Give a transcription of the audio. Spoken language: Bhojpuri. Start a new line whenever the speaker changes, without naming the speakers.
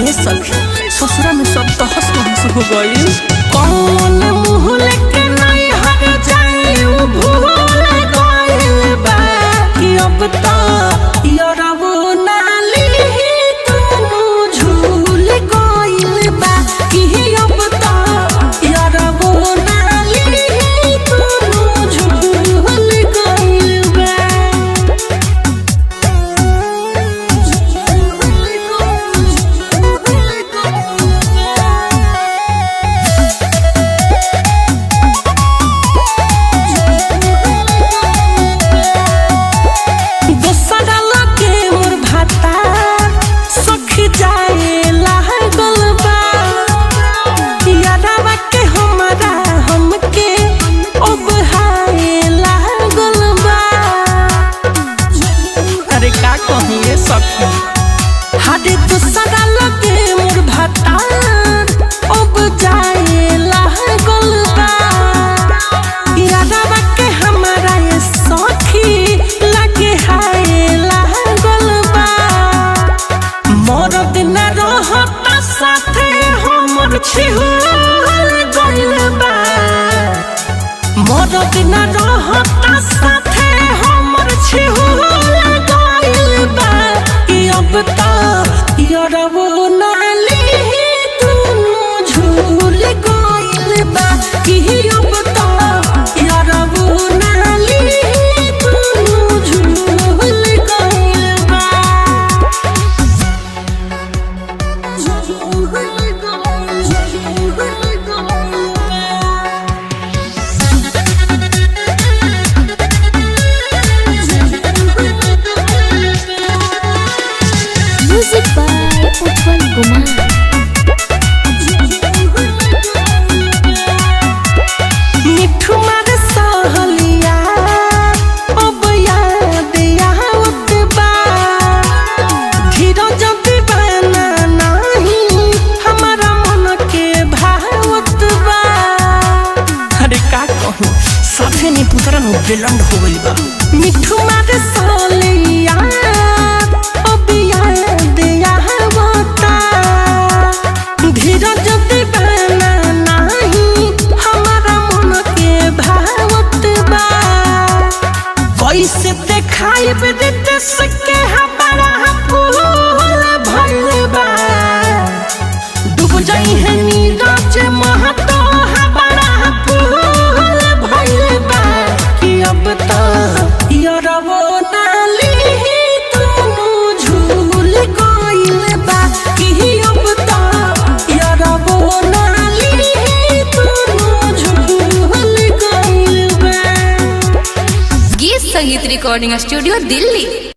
ये सखी ससुरा में सब तहस नहस हो गई। कौन मुँह लेके नहीं हर जाए भूल गइल बा कि अब तो यारबो नाली तू झूल गइल बा कि अब तो यारबो नाली तू झूल गइल बा। हाडे तो सदा लगे मोर भातार अब जाए लागल बा यादवा के हमारा ये सखी लगे हाय लागल बा। मोर दिन रहता साथे हमर छिहुल गइल बा। मोर दिन रहता साथे हमर छिहुल गइल बा कि अब तो यारबो नाली तू झूल गइल बा कि अब तो यारबो नाली तू झूल गइल बा।
Music by Utpal Kumar.
मिठू मार सहलिया अब याद आवत बा धीरज दीवाना नहीं हमारा मन के भावत बा। अरे का कहूँ साथे नहीं पुतरा नो बेलंड हो गइल बा। मिठू मार सहलिया अब याद आवता धीरज दीवाना नहीं हमारा मन के भावत बा। कैसे देखाई देते सके हमारा फूल भइल बा। डूब जाई है नीरज महतो हमारा फूल भइल बा कि अब तो यारबो नाली तू झूल गइल बा कि अब तो यारबो नाली तू झूल गइल बा।
गीत संगीत रिकॉर्डिंग स्टूडियो दिल्ली।